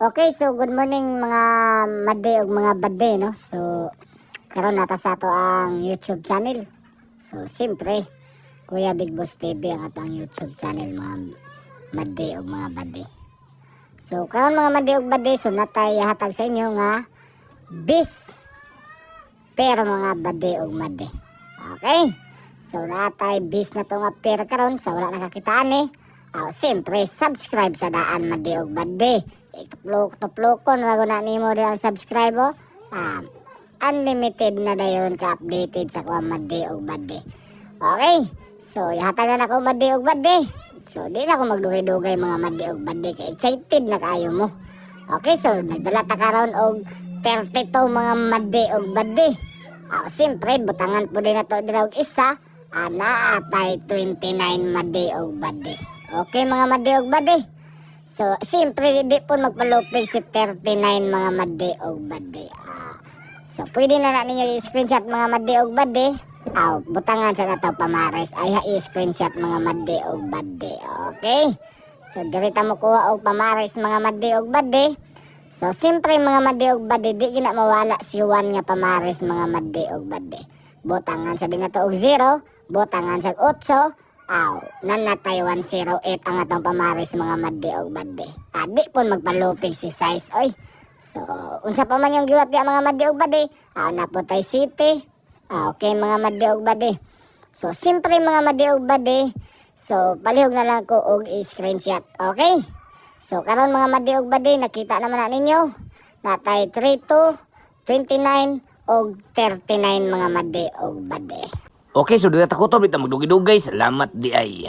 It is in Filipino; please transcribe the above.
Okay, so good morning mga madi ug mga bade, no? So karon nata sa ato ang YouTube channel. So siyempre, Kuya Big Boss TV ang ato ang YouTube channel mga madi ug mga bade. So karon mga madi ug bade, so natay hatag sa inyo nga bis per mga bade ug madi. Okay? So natay bis na to nga per karon sa wala nakakitaan eh. Siyempre, subscribe sa daan madi ug bade. Tuplokon bago na nimo rin ang subscribe oh. Unlimited na dayon ka updated sa kuha madi ug bade. Okay? So ihatagan ako madi ug bade. So di na ako magdugay-dugay mga madi ug bade kay excited na kaayo mo. Okay, so nagdala ta karon og 32 mga madi ug bade. Siyempre, butangan po din na to dira og isa. Naatay 29 madi ug bade. Okay mga madi ug bade. So, siyempre, di po magpalupig si 39 mga madi ug bade. So, pwede na ninyo i-screenshot mga madi ug bade. Butangan sa nataw pamares ay i-screenshot mga madi ug bade. Okay? So, dirita mo kuha og pamares mga madi ug bade. So, siyempre mga madi ug bade, di gina mawala si Juan nga pamares mga madi ug bade. Butangan sa dingato og 0, butangan sa 8, nanatay 108 ang atong pamaris mga madi ug bade. Di po magpalupig si size oy. So, unsa pa man yung giwat di mga madi ug bade, naputay city. Okay mga madi ug bade. So, simpre mga madi ug bade. So, palihog na lang ko og i-screenshot. Okay? So, karon mga madi ug bade, nakita naman na ninyo. Natay 32, 29 og 39 mga madi ug bade. Okay, so dito ako to, magdugay-dugay. Salamat di ay.